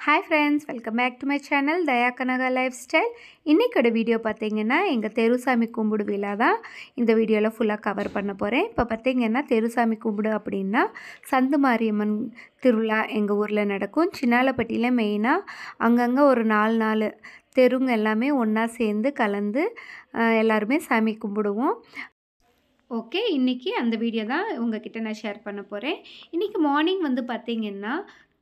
Hi friends, welcome back to my channel Daya Kanaga lifestyle. இன்றைக்கோட video பார்த்தீங்கன்னா எங்கள் தெருசாமி கும்பிடு விழா தான் இந்த வீடியோவில் ஃபுல்லாக கவர் பண்ண போகிறேன். இப்போ பார்த்தீங்கன்னா தெருசாமி கும்பிடு அப்படின்னா சந்து மாரியம்மன் திருவிழா எங்கள் ஊரில் நடக்கும். சின்னாலப்பட்டியில் மெயினாக அங்கங்கே ஒரு 4 தெருங்க எல்லாமே ஒன்றா சேர்ந்து கலந்து எல்லாருமே சாமி கும்பிடுவோம். ஓகே, இன்றைக்கி அந்த வீடியோ தான் உங்ககிட்ட நான் ஷேர் பண்ண போகிறேன். இன்றைக்கி மார்னிங் வந்து பார்த்திங்கன்னா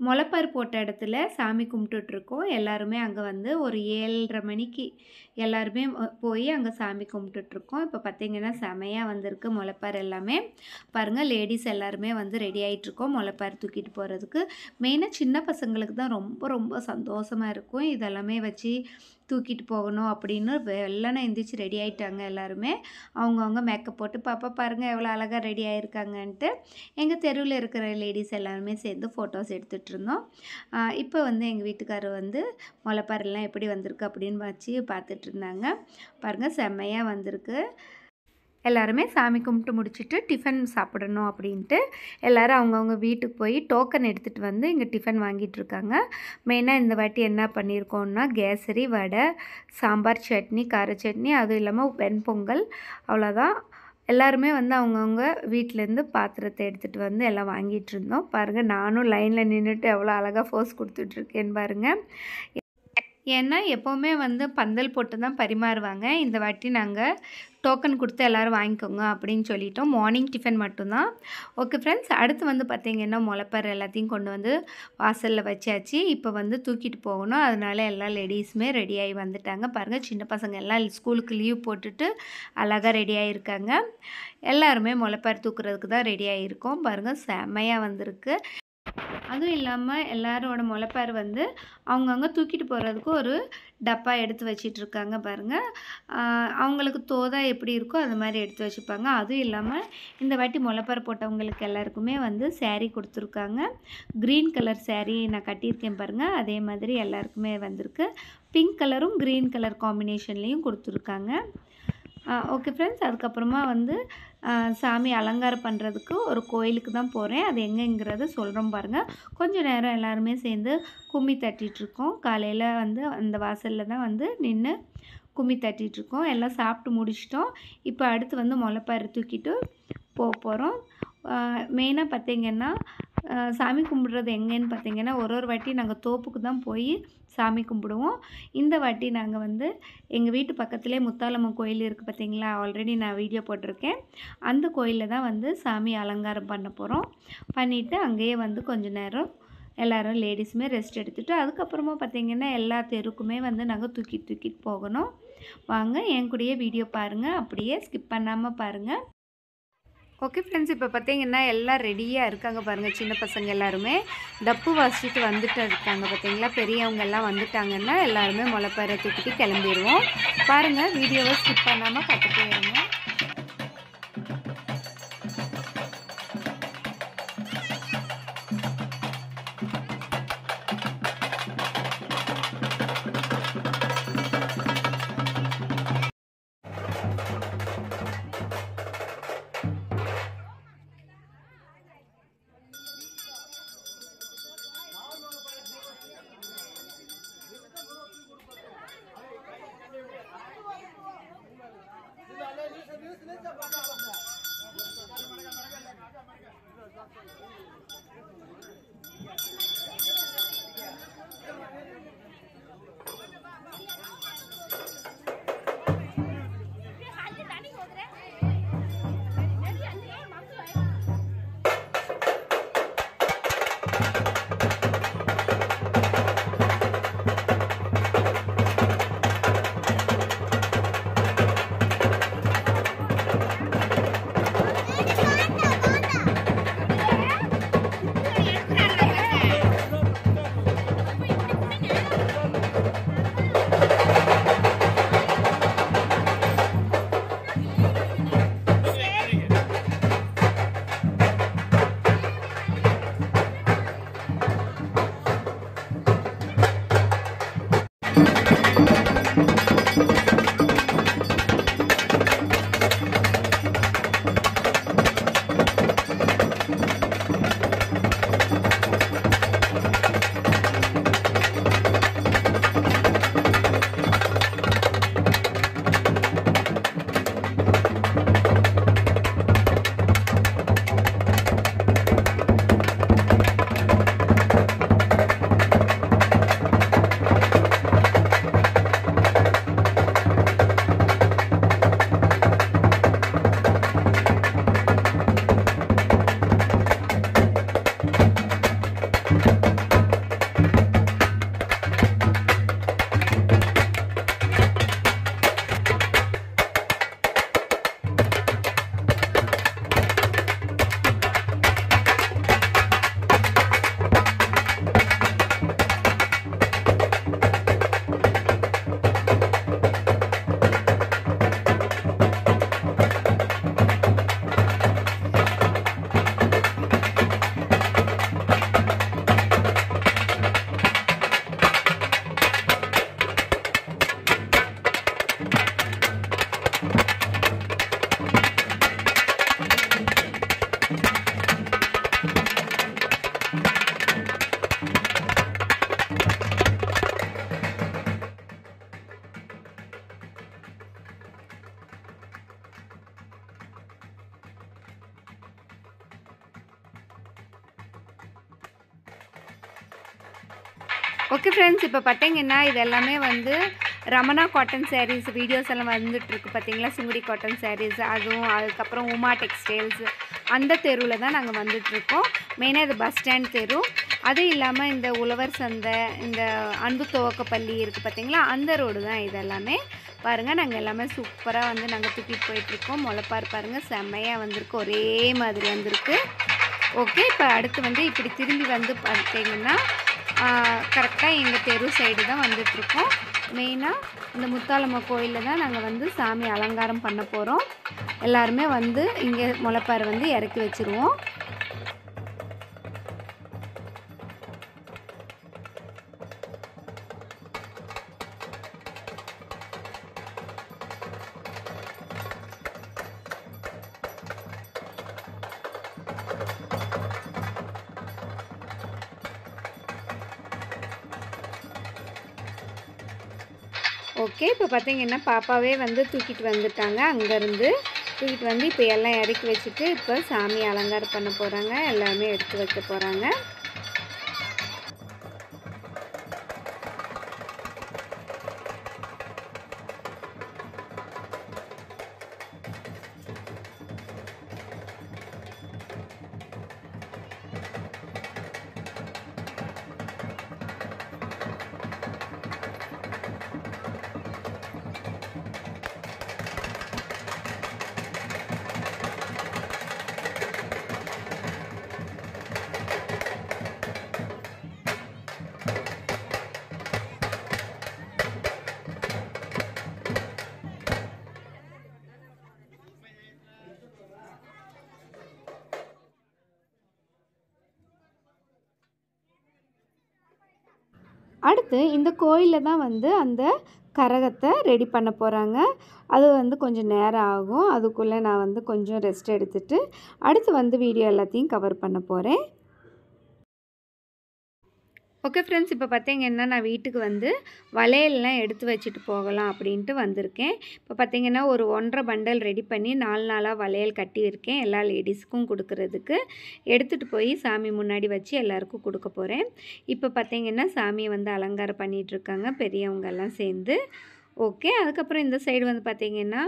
முளைப்பார் போட்ட இடத்துல சாமி கும்பிட்டுட்ருக்கோம். எல்லாருமே அங்கே வந்து ஒரு 7:30 மணிக்கு எல்லாருமே போய் அங்கே சாமி கும்பிட்டுட்ருக்கோம். இப்போ பார்த்திங்கன்னா செமையாக வந்திருக்கு முளைப்பார் எல்லாமே. பாருங்கள், லேடிஸ் எல்லாருமே வந்து ரெடி ஆகிட்ருக்கோம் முளைப்பார் தூக்கிட்டு போகிறதுக்கு. மெயினாக சின்ன பசங்களுக்கு தான் ரொம்ப ரொம்ப சந்தோஷமாக இருக்கும் இதெல்லாமே வச்சு தூக்கிட்டு போகணும் அப்படின்னு. வெள்ளனை எந்திரிச்சு ரெடி ஆகிட்டாங்க எல்லாருமே. அவங்கவுங்க மேக்கப் போட்டு பாப்பா பாருங்கள் எவ்வளோ அழகாக ரெடி ஆகிருக்காங்கன்ட்டு எங்கள் தெருவில் இருக்கிற லேடிஸ் எல்லாருமே சேர்ந்து ஃபோட்டோஸ் எடுத்துகிட்டு இருந்தோம். இப்போ வந்து எங்கள் வீட்டுக்காரர் வந்து முளைப்பாரெல்லாம் எப்படி வந்திருக்கு அப்படின்னு வச்சு பார்த்துட்டு இருந்தாங்க. பாருங்கள், செம்மையாக வந்திருக்கு. எல்லாருமே சாமி கும்பிட்டு முடிச்சுட்டு டிஃபன் சாப்பிடணும் அப்படின்ட்டு எல்லோரும் அவங்கவுங்க வீட்டுக்கு போய் டோக்கன் எடுத்துகிட்டு வந்து இங்கே டிஃபன் வாங்கிட்டுருக்காங்க. மெயினாக இந்த வாட்டி என்ன பண்ணியிருக்கோன்னா கேசரி, வடை, சாம்பார், சட்னி, கார சட்னி, அதுவும் இல்லாமல் வெண்பொங்கல், அவ்வளோதான். எல்லாருமே வந்து அவங்கவுங்க வீட்டிலேருந்து பாத்திரத்தை எடுத்துகிட்டு வந்து எல்லாம் வாங்கிட்டு இருந்தோம். பாருங்கள், நானும் லைனில் நின்றுட்டு எவ்வளோ அழகாக ஃபோஸ் கொடுத்துட்ருக்கேன்னு பாருங்கள். ஏன்னா எப்போவுமே வந்து பந்தல் போட்டு தான் பரிமாறுவாங்க. இந்த வாட்டி நாங்கள் டோக்கன் கொடுத்து எல்லோரும் வாங்கிக்கோங்க அப்படின்னு சொல்லிட்டோம். மார்னிங் டிஃபன் மட்டும்தான். ஓகே ஃப்ரெண்ட்ஸ், அடுத்து வந்து பார்த்திங்கன்னா முளைப்பார் எல்லாத்தையும் கொண்டு வந்து வாசலில் வச்சாச்சு. இப்போ வந்து தூக்கிட்டு போகணும். அதனால எல்லா லேடிஸுமே ரெடியாகி வந்துட்டாங்க. பாருங்கள், சின்ன பசங்க எல்லாம் ஸ்கூலுக்கு லீவ் போட்டுட்டு அழகாக ரெடி ஆகியிருக்காங்க. எல்லாருமே முளைப்பார் தூக்குறதுக்கு தான் ரெடி ஆகியிருக்கோம். பாருங்கள், செம்மையாக வந்திருக்கு. அதுவும் இல்லாமல் எல்லாரோட முளைப்பார் வந்து அவங்கவுங்க தூக்கிட்டு போகிறதுக்கு ஒரு டப்பா எடுத்து வச்சிட்ருக்காங்க. பாருங்கள், அவங்களுக்கு தோதா எப்படி இருக்கோ அது மாதிரி எடுத்து வச்சுப்பாங்க. அதுவும் இல்லாமல் இந்த வாட்டி முளைப்பார் போட்டவங்களுக்கு எல்லாருக்குமே வந்து சேரீ கொடுத்துருக்காங்க. க்ரீன் கலர் சேரீ நான் கட்டியிருக்கேன் பாருங்கள். அதே மாதிரி எல்லாருக்குமே வந்திருக்கு. பிங்க் கலரும் க்ரீன் கலர் காம்பினேஷன்லேயும் கொடுத்துருக்காங்க. ஓகே ஃப்ரெண்ட்ஸ், அதுக்கப்புறமா வந்து சாமி அலங்காரம் பண்ணுறதுக்கு ஒரு கோயிலுக்கு தான் போகிறேன். அது எங்கேங்கிறத சொல்கிறோம் பாருங்கள். கொஞ்சம் நேரம் எல்லாருமே சேர்ந்து கும்மி தட்டிகிட்ருக்கோம். காலையில் வந்து அந்த வாசலில் தான் வந்து நின்று கும்மி தட்டிகிட்ருக்கோம். எல்லாம் சாப்பிட்டு முடிச்சிட்டோம். இப்போ அடுத்து வந்து முளைப்பார் தூக்கிட்டு போகிறோம். மெயினாக பார்த்திங்கன்னா சாமி கும்பிட்றது எங்கேன்னு பார்த்திங்கன்னா ஒரு வாட்டி நாங்கள் தோப்புக்கு தான் போய் சாமி கும்பிடுவோம். இந்த வாட்டி நாங்கள் வந்து எங்கள் வீட்டு பக்கத்துலேயே முத்தாலம்மன் கோயில் இருக்குது பார்த்திங்களா, ஆல்ரெடி நான் வீடியோ போட்டிருக்கேன். அந்த கோயிலில் தான் வந்து சாமி அலங்காரம் பண்ண போகிறோம். பண்ணிவிட்டு அங்கேயே வந்து கொஞ்சம் நேரம் எல்லோரும் லேடிஸுமே ரெஸ்ட் எடுத்துகிட்டு அதுக்கப்புறமா பார்த்திங்கன்னா எல்லா தெருக்குமே வந்து நாங்கள் தூக்கிட்டு போகணும். வாங்க என் கூடயே வீடியோ பாருங்கள், அப்படியே ஸ்கிப் பண்ணாமல் பாருங்கள். ஓகே ஃப்ரெண்ட்ஸ், இப்போ பார்த்திங்கன்னா எல்லாம் ரெடியாக இருக்காங்க பாருங்கள். சின்ன பசங்க எல்லாருமே டப்பு வாசிச்சுட்டு வந்துட்டு இருக்காங்க பார்த்திங்களா. பெரியவங்க எல்லாம் வந்துட்டாங்கன்னா எல்லாருமே முளைப்பாரை தூக்கிட்டு கிளம்பிடுவோம். பாருங்கள், வீடியோவை ஸ்கிப் பண்ணாமல் பார்த்துட்டே இருங்க. ஓகே ஃப்ரெண்ட்ஸ், இப்போ பார்த்தீங்கன்னா இது எல்லாமே வந்து ரமணா காட்டன் சாரீஸ் வீடியோஸ் எல்லாம் வந்துட்டுருக்கு பார்த்தீங்களா. சுங்குடி காட்டன் சாரீஸ், அதுக்கப்புறம் உமா டெக்ஸ்டைல்ஸ் அந்த தெருவில் தான் நாங்கள் வந்துட்டுருக்கோம். மெயினாக இது பஸ் ஸ்டாண்ட் தெரு. அது இல்லாமல் இந்த உழவர் சந்தை, இந்த அன்பு துவக்கப்பள்ளி இருக்குது பார்த்தீங்களா, அந்த ரோடு தான் இது எல்லாமே. பாருங்கள், நாங்கள் எல்லாமே சூப்பராக வந்து நாங்கள் தூக்கிட்டு போயிட்டுருக்கோம். முளைப்பார் பாருங்கள், செம்மையாக வந்திருக்கு, ஒரே மாதிரி வந்திருக்கு. ஓகே, இப்போ அடுத்து வந்து இப்படி திரும்பி வந்து பார்த்தீங்கன்னா கரெக்டாக எங்கள் தெரு சைடு தான் வந்துட்டுருக்கோம். மெயினாக இந்த முத்தாலம்மா கோயிலில் தான் நாங்கள் வந்து சாமி அலங்காரம் பண்ண போகிறோம். எல்லாருமே வந்து இங்கே முளைப்பார் வந்து இறக்கி வச்சுருவோம். ஓகே, இப்போ பார்த்தீங்கன்னா பாப்பாவே வந்து தூக்கிட்டு வந்துட்டாங்க. அங்கேருந்து தூக்கிட்டு வந்து இப்போ எல்லாம் இறக்கி வச்சுட்டு இப்போ சாமி அலங்காரம் பண்ண போகிறாங்க. எல்லாமே எடுத்து வைக்க போகிறாங்க. அடுத்து இந்த கோயிலில் தான் வந்து அந்த கரகத்தை ரெடி பண்ண போகிறாங்க. அது வந்து கொஞ்சம் நேரம் ஆகும். அதுக்குள்ளே நான் வந்து கொஞ்சம் ரெஸ்ட் எடுத்துகிட்டு அடுத்து வந்து வீடியோ எல்லாத்தையும் கவர் பண்ண போகிறேன். ஓகே ஃப்ரெண்ட்ஸ், இப்போ பார்த்தீங்கன்னா நான் வீட்டுக்கு வந்து வளையல்லாம் எடுத்து வச்சுட்டு போகலாம் அப்படின்ட்டு வந்திருக்கேன். இப்போ பார்த்தீங்கன்னா ஒரு 1.5 பண்டல் ரெடி பண்ணி 4 நாளாக வளையல் கட்டியிருக்கேன். எல்லா லேடிஸ்க்கும் கொடுக்குறதுக்கு எடுத்துகிட்டு போய் சாமி முன்னாடி வச்சு எல்லாருக்கும் கொடுக்க போகிறேன். இப்போ பார்த்தீங்கன்னா சாமியை வந்து அலங்காரம் பண்ணிகிட்ருக்காங்க பெரியவங்கெல்லாம் சேர்ந்து. ஓகே, அதுக்கப்புறம் இந்த சைடு வந்து பார்த்திங்கன்னா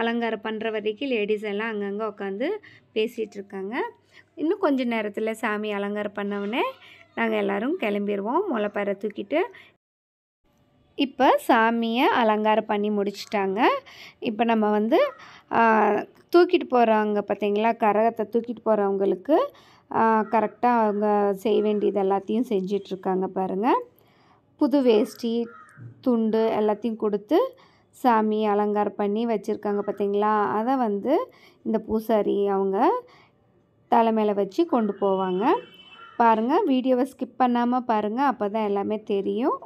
அலங்காரம் பண்ணுற வரைக்கும் லேடிஸ் எல்லாம் அங்கங்கே உட்காந்து பேசிகிட்ருக்காங்க. இன்னும் கொஞ்சம் நேரத்தில் சாமி அலங்காரம் பண்ணவுடனே நாங்கள் எல்லோரும் கிளம்பிடுவோம் முளைப்பாரை தூக்கிட்டு. இப்போ சாமியை அலங்காரம் பண்ணி முடிச்சிட்டாங்க. இப்போ நம்ம வந்து தூக்கிட்டு போகிறவங்க பார்த்திங்களா, கரகத்தை தூக்கிட்டு போகிறவங்களுக்கு கரெக்டாக அவங்க செய்ய வேண்டியது எல்லாத்தையும் செஞ்சிட்ருக்காங்க பாருங்கள். புது வேஷ்டி துண்டு எல்லாத்தையும் கொடுத்து சாமி அலங்காரம் பண்ணி வச்சுருக்காங்க பார்த்திங்களா. அதை வந்து இந்த பூசாரி அவங்க தலை மேலே வச்சு கொண்டு போவாங்க. பாருங்கள், வீடியோவை ஸ்கிப் பண்ணாமல் பாருங்கள், அப்போ தான் எல்லாமே தெரியும்.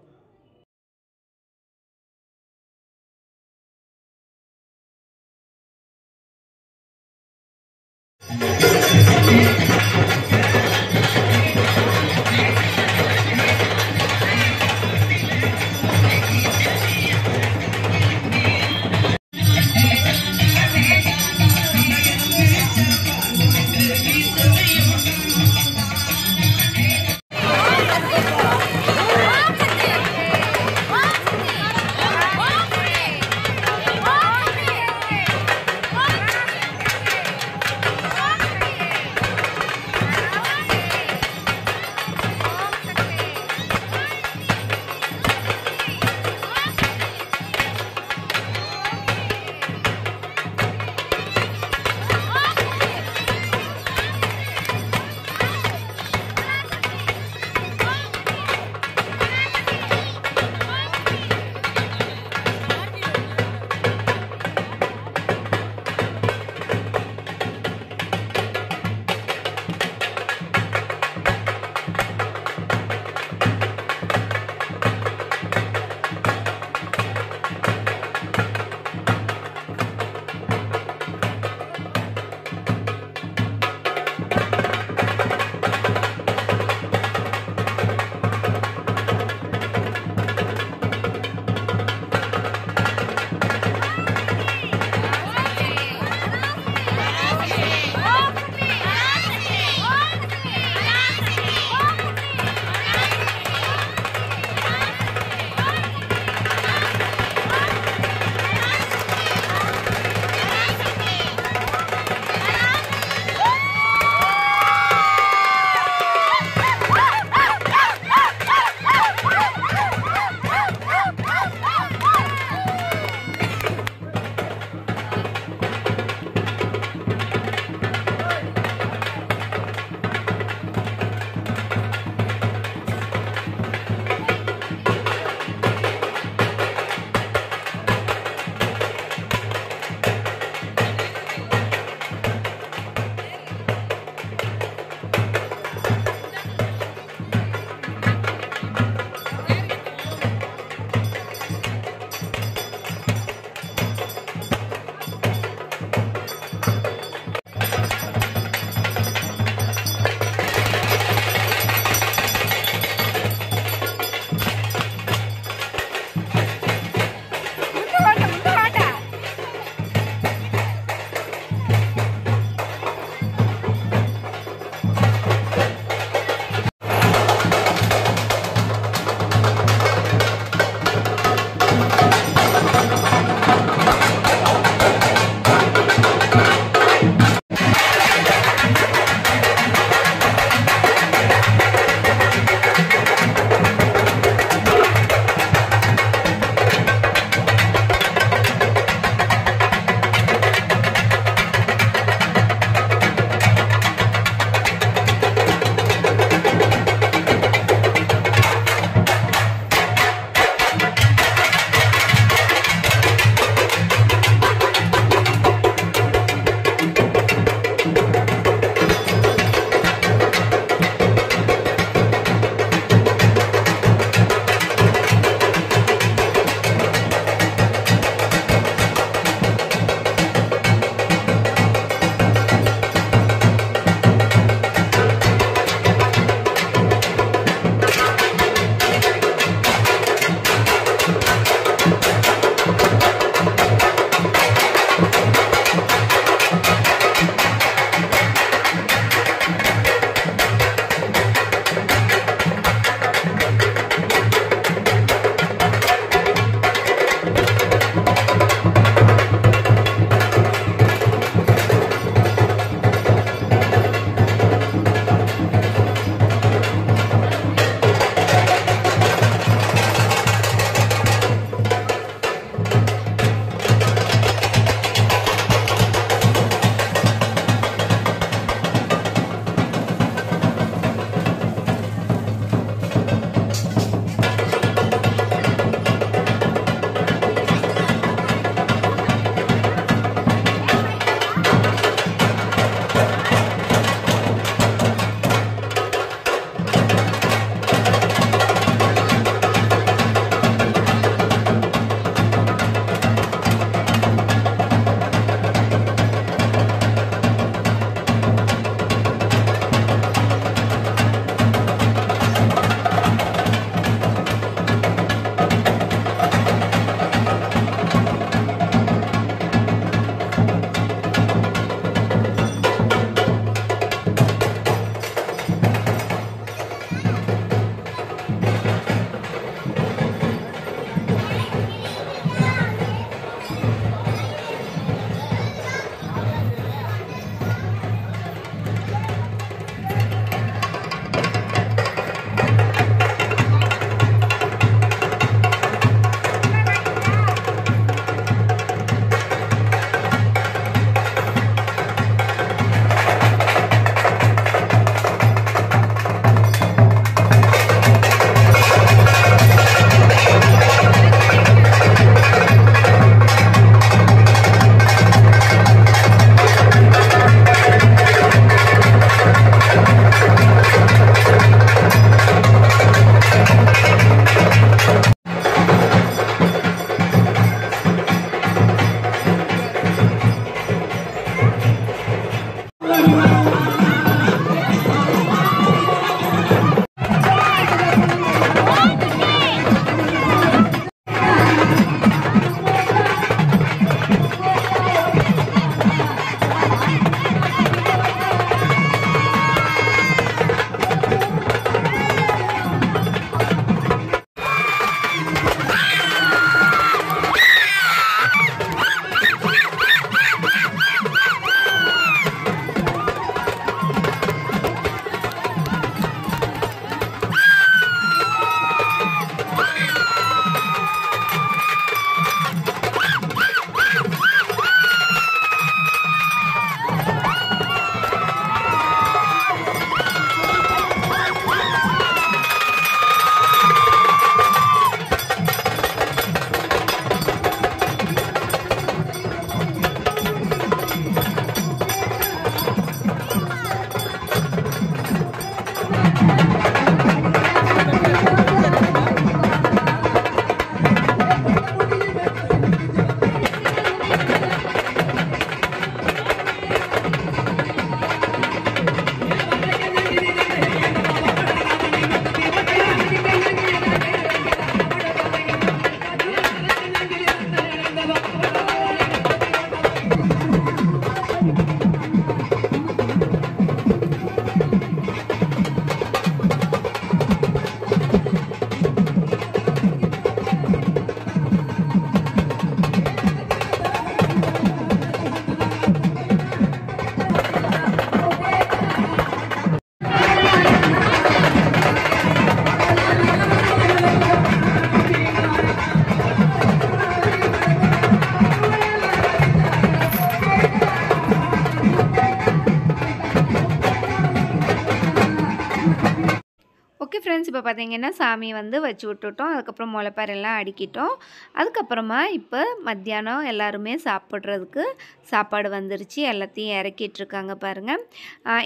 இப்போ பார்த்தீங்கன்னா சாமி வந்து வச்சு விட்டுட்டோம். அதுக்கப்புறம் முளைப்பாரெல்லாம் அடுக்கிட்டோம். அதுக்கப்புறமா இப்போ மத்தியானம் எல்லாருமே சாப்பிட்றதுக்கு சாப்பாடு வந்துருச்சு. எல்லாத்தையும் இறக்கிட்டுருக்காங்க பாருங்கள்.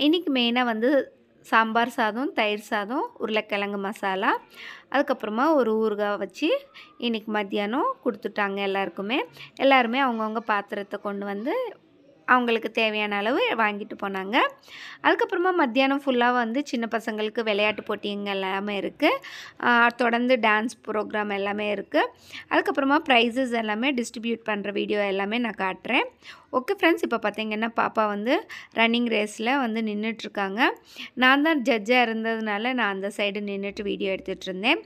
இன்றைக்கி மெயினாக வந்து சாம்பார் சாதம், தயிர் சாதம், உருளைக்கிழங்கு மசாலா, அதுக்கப்புறமா ஒரு ஊறுகாய் வச்சு இன்றைக்கி மத்தியானம் கொடுத்துட்டாங்க எல்லாருக்குமே. எல்லாருமே அவங்கவுங்க பாத்திரத்தை கொண்டு வந்து அவங்களுக்கு தேவையான அளவு வாங்கிட்டு போனாங்க. அதுக்கப்புறமா மத்தியானம் ஃபுல்லாக வந்து சின்ன பசங்களுக்கு விளையாட்டு போட்டிங்க எல்லாமே இருக்குது. தொடர்ந்து டான்ஸ் ப்ரோக்ராம் எல்லாமே இருக்குது. அதுக்கப்புறமா ப்ரைஸஸ் எல்லாமே டிஸ்ட்ரிபியூட் பண்ணுற வீடியோ எல்லாமே நான் காட்டுறேன். ஓகே ஃப்ரெண்ட்ஸ், இப்போ பார்த்தீங்கன்னா பாப்பா வந்து ரன்னிங் ரேஸில் வந்து நின்றுட்டுருக்காங்க. நான் தான் ஜட்ஜாக இருந்ததுனால நான் அந்த சைடு நின்றுட்டு வீடியோ எடுத்துகிட்டு இருந்தேன்.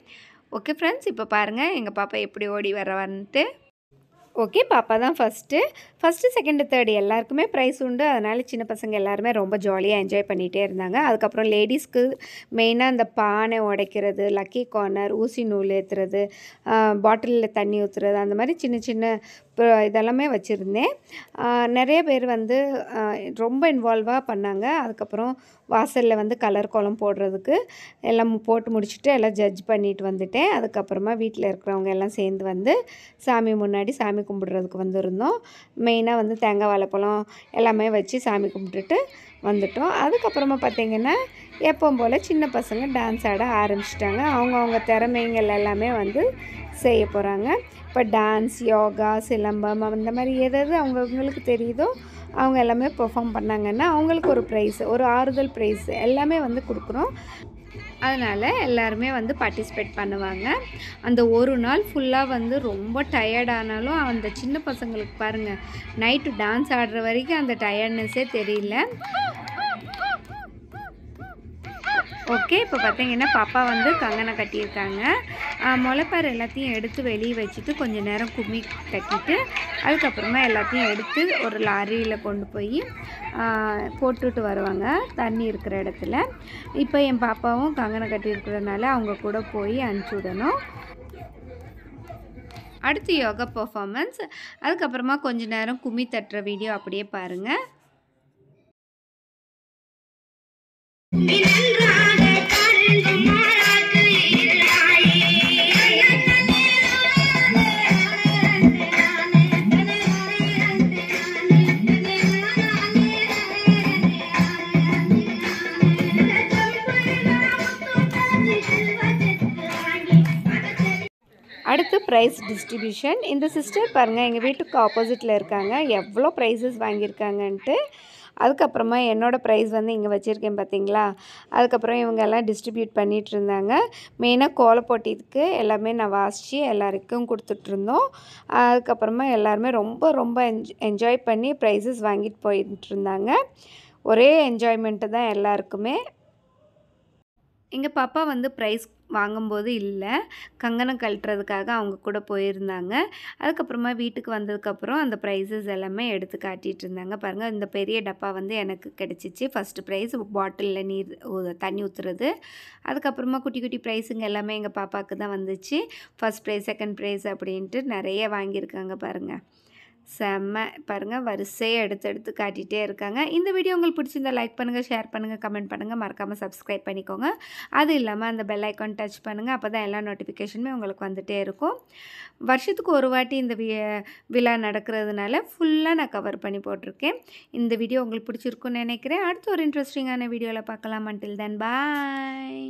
ஓகே ஃப்ரெண்ட்ஸ், இப்போ பாருங்கள் எங்கள் பாப்பா எப்படி ஓடி வரவான்ட்டு. ஓகே, பாப்பா தான் ஃபஸ்ட்டு, செகண்டு, தேர்டு எல்லாருக்குமே ப்ரைஸ் உண்டு. அதனால் சின்ன பசங்க எல்லாருமே ரொம்ப ஜாலியாக என்ஜாய் பண்ணிகிட்டே இருந்தாங்க. அதுக்கப்புறம் லேடிஸ்க்கு மெயினாக அந்த பானை உடைக்கிறது, லக்கி கார்னர், ஊசி நூல் ஏற்றுறது, பாட்டிலில் தண்ணி ஊற்றுறது, அந்த மாதிரி சின்ன சின்ன இதெல்லாமே வச்சுருந்தேன். நிறைய பேர் வந்து ரொம்ப இன்வால்வாக பண்ணாங்க. அதுக்கப்புறம் வாசலில் வந்து கலர் கோலம் போடுறதுக்கு எல்லாம் போட்டு முடிச்சுட்டு எல்லாம் ஜட்ஜ் பண்ணிட்டு வந்துட்டேன். அதுக்கப்புறமா வீட்டில் இருக்கிறவங்க எல்லாம் சேர்ந்து வந்து சாமி முன்னாடி சாமி கும்பிட்றதுக்கு வந்திருந்தோம். மெயினாக வந்து தேங்காய் வாழைப்பழம் எல்லாமே வச்சு சாமி கும்பிட்டுட்டு வந்துட்டோம். அதுக்கப்புறமா பார்த்திங்கன்னா எப்பவும் போல் சின்ன பசங்க டான்ஸ் ஆட ஆரம்பிச்சிட்டாங்க. அவங்கவுங்க திறமைங்கள் எல்லாமே வந்து செய்ய போகிறாங்க. இப்போ டான்ஸ், யோகா, சிலம்பம் அந்த மாதிரி எதாவது அவங்கவுங்களுக்கு தெரியுதோ அவங்க எல்லாமே பெர்ஃபார்ம் பண்ணாங்கன்னா அவங்களுக்கு ஒரு ப்ரைஸ், ஒரு ஆறுதல் ப்ரைஸ் எல்லாமே வந்து கொடுக்குறோம். அதனால் எல்லாருமே வந்து பார்ட்டிசிபேட் பண்ணுவாங்க. அந்த ஒரு நாள் ஃபுல்லாக வந்து ரொம்ப டயர்டானாலும் அந்த சின்ன பசங்களுக்கு பாருங்கள், நைட்டு டான்ஸ் ஆடுற வரைக்கும் அந்த டயர்ட்னஸே தெரியல. ஓகே, இப்போ பார்த்தீங்கன்னா பாப்பா வந்து கங்கணம் கட்டியிருக்காங்க. முளைப்பார் எல்லாத்தையும் எடுத்து வெளியே வச்சுட்டு கொஞ்சம் நேரம் கும்மி கட்டிட்டு அதுக்கப்புறமா எல்லாத்தையும் எடுத்து ஒரு லாரியில் கொண்டு போய் போட்டுட்டு வருவாங்க தண்ணி இருக்கிற இடத்துல. இப்போ என் பாப்பாவும் கங்கணம் கட்டியிருக்கிறதுனால அவங்க கூட போய் அனுப்பிச்சி விடணும். அடுத்து யோகா பர்ஃபார்மன்ஸ், அதுக்கப்புறமா கொஞ்சம் நேரம் கும்மி தட்டுற வீடியோ அப்படியே பாருங்கள். அடுத்து ப்ரைஸ் டிஸ்ட்ரிபியூஷன். இந்த சிஸ்டர் பாருங்கள், எங்கள் வீட்டுக்கு ஆப்போசிட்டில் இருக்காங்க. எவ்வளோ ப்ரைஸஸ் வாங்கியிருக்காங்கன்ட்டு. அதுக்கப்புறமா என்னோடய ப்ரைஸ் வந்து இங்கே வச்சுருக்கேன் பார்த்தீங்களா. அதுக்கப்புறம் இவங்க எல்லாம் டிஸ்ட்ரிபியூட் பண்ணிகிட்டு இருந்தாங்க. மெயினாக கோலப்போட்டிக்கு எல்லாமே நான் வாசித்து எல்லாருக்கும் கொடுத்துட்ருந்தோம். அதுக்கப்புறமா எல்லாருமே ரொம்ப ரொம்ப என்ஜாய் பண்ணி ப்ரைஸஸ் வாங்கிட்டு போயிட்டு இருந்தாங்க. ஒரே என்ஜாய்மெண்ட்டு தான் எல்லாருக்குமே. எங்கள் பாப்பா வந்து ப்ரைஸ் வாங்கும்போது இல்லை, கங்கணம் கழட்டுறதுக்காக அவங்க கூட போயிருந்தாங்க. அதுக்கப்புறமா வீட்டுக்கு வந்ததுக்கப்புறம் அந்த ப்ரைஸஸ் எல்லாமே எடுத்து காட்டிகிட்டு இருந்தாங்க. பாருங்கள், இந்த பெரிய டப்பா வந்து எனக்கு கிடச்சிச்சு. ஃபஸ்ட்டு ப்ரைஸ் பாட்டிலில் தண்ணி ஊற்றுறது. அதுக்கப்புறமா குட்டி குட்டி ப்ரைஸுங்க எல்லாமே எங்கள் பாப்பாவுக்கு தான் வந்துச்சு. ஃபஸ்ட் ப்ரைஸ், செகண்ட் ப்ரைஸ் அப்படின்ட்டு நிறைய வாங்கியிருக்காங்க பாருங்கள். செம்ம பாருங்கள், வரிசையை எடுத்து காட்டிகிட்டே இருக்காங்க. இந்த வீடியோ உங்களுக்கு பிடிச்சிருந்தா லைக் பண்ணுங்கள், ஷேர் பண்ணுங்கள், கமெண்ட் பண்ணுங்கள், மறக்காமல் சப்ஸ்கிரைப் பண்ணிக்கோங்க. அது இல்லாமல் அந்த பெல் ஐக்கான் டச் பண்ணுங்கள். அப்போ தான் எல்லா நோட்டிஃபிகேஷனுமே உங்களுக்கு வந்துகிட்டே இருக்கும். வருஷத்துக்கு ஒரு வாட்டி இந்த விழா நடக்கிறதுனால ஃபுல்லாக நான் கவர் பண்ணி போட்டிருக்கேன். இந்த வீடியோ உங்களுக்கு பிடிச்சிருக்குன்னு நினைக்கிறேன். அடுத்து ஒரு இன்ட்ரெஸ்டிங்கான வீடியோவில் பார்க்கலாம். அன்டில் தென் பாய்.